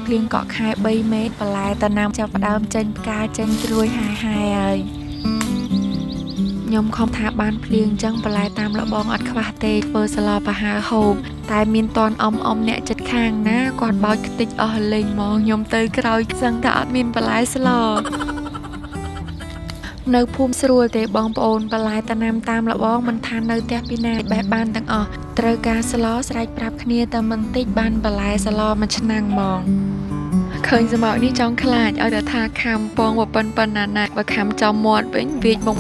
ភ្លៀងកក់ខែ3មេត្របន្លែតាណាំចាប់ផ្ដើមចេញផ្កាចេញត្រួយហាយហើយខ្ញុំខំថាបានភ្លៀងចឹងបន្លែតាមលបងអត់ខ្វះទេធ្វើសឡប្រហើហូបតែមានតនអមអ្នកចិត្តខាងណាគាត់បោចខ្ទេចអស់លេងមកខ្ញុំទៅក្រោយសឹងថាអត់មានបន្លែស្លនៅភូមិស្រួលទេបងប្អូនបន្លែតាណាំតាមលបងមិនថានៅផ្ទះពីណាបេះបានទាំងអស់ត្រូវការស្លស្រែកប្រាប់គ្នាតែមិនតិចបានបន្លែស្លមួយឆ្នាំងហ្មងឃើញសមោកនេះចង់ខ្លាចឲ្យតែថាខំពងប៉ុណ្ណាណាបើខំចំមាត់វិញវាចបង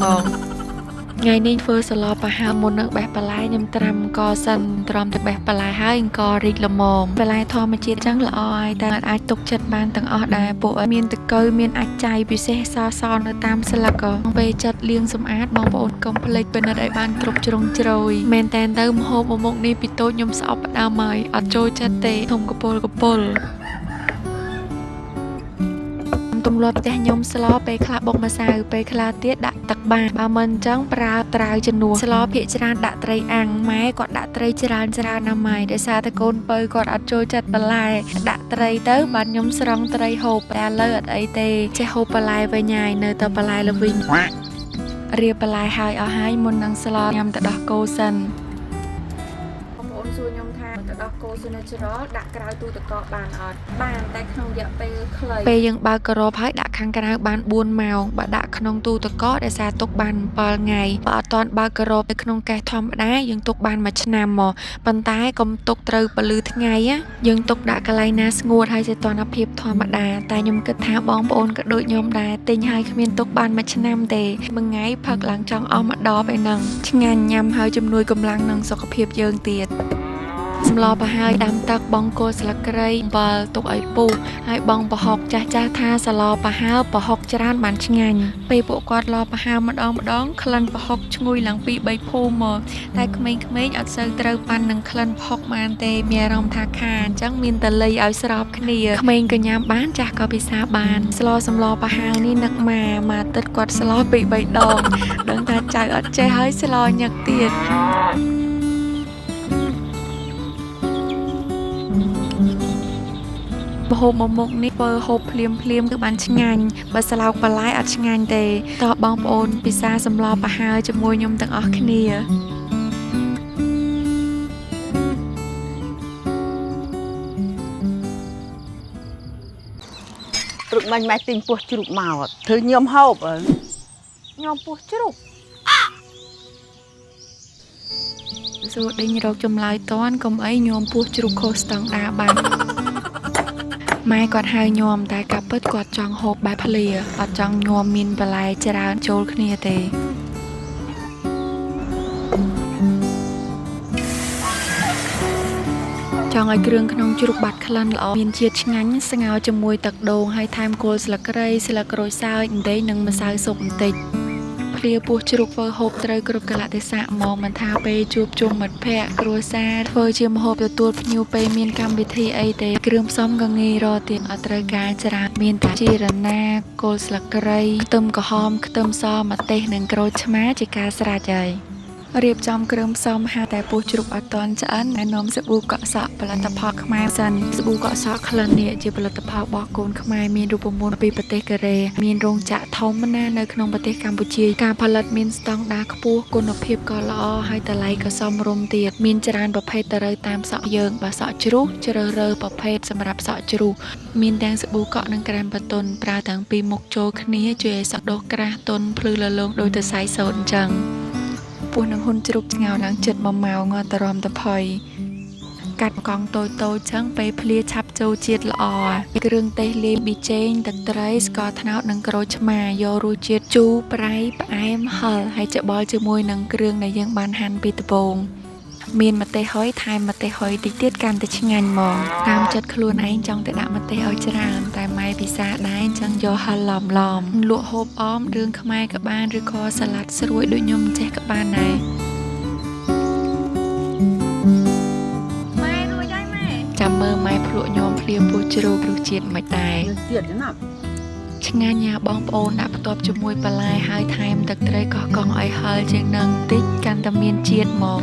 ថ្ងៃនេះធ្វើសឡប្រហើមុននឹងបេះបន្លែខ្ញុំត្រាំកសិនទ្រាំទៅបេះបន្លែហើយអង្គរីកល្មមបន្លែធម្មជាតិចឹងល្អហើយតែអាចទុកចិត្តបានទាំងអស់ដែរពួកមានតកូវមានអាចចៃពិសេសសនៅតាមស្លឹកក៏ពេលចិត្តលាងសម្អាតបងប្អូនកុំភ្លេចពិនិត្យឲ្យបានគ្រប់ជ្រុងជ្រោយមែនតែនទៅម្ហូបមុខនេះពីតូចខ្ញុំស្អប់ផ្ដើមហើយអត់ចូលចិត្តទេធំកពុលទម្លាប់ផ្ទះខ្ញុំស្លពេលខ្លះបុកម្សៅពេលខ្លះទៀតដាក់ទឹកបានបើមិនអញ្ចឹងប្រើត្រាវជំនួសស្លភាគច្រើនដាក់ត្រីអាំងម៉ែគាត់ដាក់ត្រីច្រើនណាស់ម៉ៃដោយសារតែកូនពៅគាត់អត់ចូលចិត្តបន្លែដាក់ត្រីទៅបាទខ្ញុំស្រង់ត្រីហូបតែឥឡូវអត់អីទេចេះហូបបន្លែវិញហើយនៅតែបន្លែល្វីងរៀបបន្លែហើយអស់ហើយមុននឹងស្លញ៉ាំទៅដោះគោសិនសួរខ្ញុំថាទៅដោះគោស៊ូណាជរ៉លដាក់ក្រៅទូទឹកកកបានអត់បានតែក្នុងរយៈពេលខ្លីពេលយើងបើកក្របហើយដាក់ខាងក្រៅបាន4ម៉ោងបើដាក់ក្នុងទូទឹកកកដោយសារទុកបាន7ថ្ងៃបើអត់ទាន់បើកក្របទៅក្នុងកេសធម្មតាយើងទុកបាន1ឆ្នាំមកប៉ុន្តែកុំទុកត្រូវពលឺថ្ងៃយើងទុកដាក់កន្លែងណាស្ងួតហើយសីតុណ្ហភាពធម្មតាតែខ្ញុំគិតថាបងប្អូនក៏ដូចខ្ញុំដែរទិញហើយគ្មានទុកបាន1ឆ្នាំទេមួយថ្ងៃផឹកឡើងចង់អស់ម្ដងឯហ្នឹងឆ្ងាញ់ញ៉ាំហើយជំនួយកម្លាំងនិងសុខភាពយើងទៀតសម្លប្រហើដាំទឹកបងគល់ស្លឹកគ្រៃអំបិលទុកឲ្យពុះហើយបងប្រហុកចាស់ថាស្លប្រហើប្រហុកច្រើនបានឆ្ងាញ់ពេលពួកគាត់លប្រហើម្ដងក្លិនប្រហុកឈ្ងុយឡើងពី3ភូមិមកតែក្មេងៗអត់សូវត្រូវប៉ាន់នឹងក្លិនប្រហុកបានទេមានអារម្មណ៍ថាខាអញ្ចឹងមានតលៃឲ្យស្របគ្នាក្មេងក៏ញ៉ាំបានចាស់ក៏ពិសាបានស្លប្រហើនេះនឹកម៉ាទឹកគាត់ស្លពី3ដងដឹងថាចៅអត់ចេះហើយស្លញឹកទៀតហូបមកមុខនេះធ្វើហូបភ្លាមគឺបានឆ្ងាញ់បើស្លោកបន្លែអត់ឆ្ងាញ់ទេតើបងប្អូនពិសាសម្លប្រហើជាមួយខ្ញុំទាំងអស់គ្នាព្រឹកមិញម៉ែទិញពោះជ្រូកមកធ្វើញោមហូបញោមពោះជ្រូកសួរដេញរកចម្លើយតន់កុំអីញោមពោះជ្រូកខុសស្តង់ដារបានម៉ែគាត់ហៅញោមតែកាពិតគាត់ចង់ហូបបែបភ្លាអត់ចង់ញោមមានបន្លែច្រើនចូលគ្នាទេចង់ឲ្យគ្រឿងក្នុងជ្រូកបាត់ក្លិនល្អមានជាតិឆ្ងាញ់ស្ងោរជាមួយទឹកដូងហើយថែមគល់ស្លឹកគ្រៃស្លឹកក្រូចសើចម្ទេសនិងម្សៅស៊ុបបន្តិចភ្លាពោះជ្រូកធ្វើហូបត្រូវគ្រប់កលៈទេសៈហ្មងមិនថាពេលជួបជុំមិត្តភ័ក្តិគ្រួសារធ្វើជាម្ហូបទទួលភ្ញៀវពេលមានកម្មវិធីអីទេគ្រឿងផ្សំក៏ងាយរកទៀតអត់ត្រូវការច្រើនមានតែជីរណាគល់ស្លឹកគ្រៃខ្ទឹមក្រហមខ្ទឹមសម្ទេសនិងក្រូចឆ្មាជាការស្រេចហើយរៀបចំគ្រឿងផ្សំហាតែពោះជ្រូកឲ្យតន់ឆ្អិនណែនាំសាប៊ូកក់សក់ផលិតផលខ្មែរសិនសាប៊ូកក់សក់ក្លិននេះជាផលិតផលរបស់កូនខ្មែរមានរូបមន្តពីប្រទេសកូរ៉េមានរោងចក្រធំណាស់នៅក្នុងប្រទេសកម្ពុជាការផលិតមានស្តង់ដារខ្ពស់គុណភាពក៏ល្អហើយតម្លៃក៏សមរម្យទៀតមានច្រើនប្រភេទទៅតាមសក់យើងបើសក់ជ្រូកជ្រើសរើសប្រភេទសម្រាប់សក់ជ្រូកមានទាំងសាប៊ូកក់និងក្រែមបន្ទន់ប្រើទាំងពីរមុខចូលគ្នាជួយឲ្យសក់ដុសក្រាស់ទន់ភ្លឺលលោងដូចទៅសៃសូត្រអញ្ចឹងពោះនឹងហ៊ុនជ្រូកស្ងោរឡើងជិត1ម៉ោងអត់រំតភ័យកាត់កង់តូចចឹងពេលភ្លាឆាប់ចូលជាតិល្អគ្រឿងទេសលាយប៊ីចេងទឹកត្រីស្ករត្នោតនិងក្រូចឆ្មាយករសជាតិជូរប្រៃផ្អែមហឹរហើយច្បល់ជាមួយនឹងគ្រឿងដែលយើងបានហាន់ពីដំបូងមានម្ទេសហុយថែមម្ទេសហុយតិចទៀតកាន់តែឆ្ងាញ់ហ្មងតាមចិត្តខ្លួនឯងចង់ទៅដាក់ម្ទេសឲ្យច្រើនតែម៉ែពិសាដែរអញ្ចឹងយកហឹរឡំលក់ហូបអមរឿងខ្មែរក៏បានឬក៏សាឡាត់ស្រួយដូចខ្ញុំចេះក៏បានដែរម៉ែរួចហើយម៉ែចាំមើលម៉ែភ្លក់ញោមភ្លាមពោះជ្រូករសជាតិមិនដែរទៀតណាស់ឆ្ងាញ់ណាបងប្អូនដាក់បន្ទាប់ជាមួយបន្លែហើយថែមទឹកត្រីកោះកង់ឲ្យហឹរជាងនឹងតិចកាន់តែមានជាតិហ្មង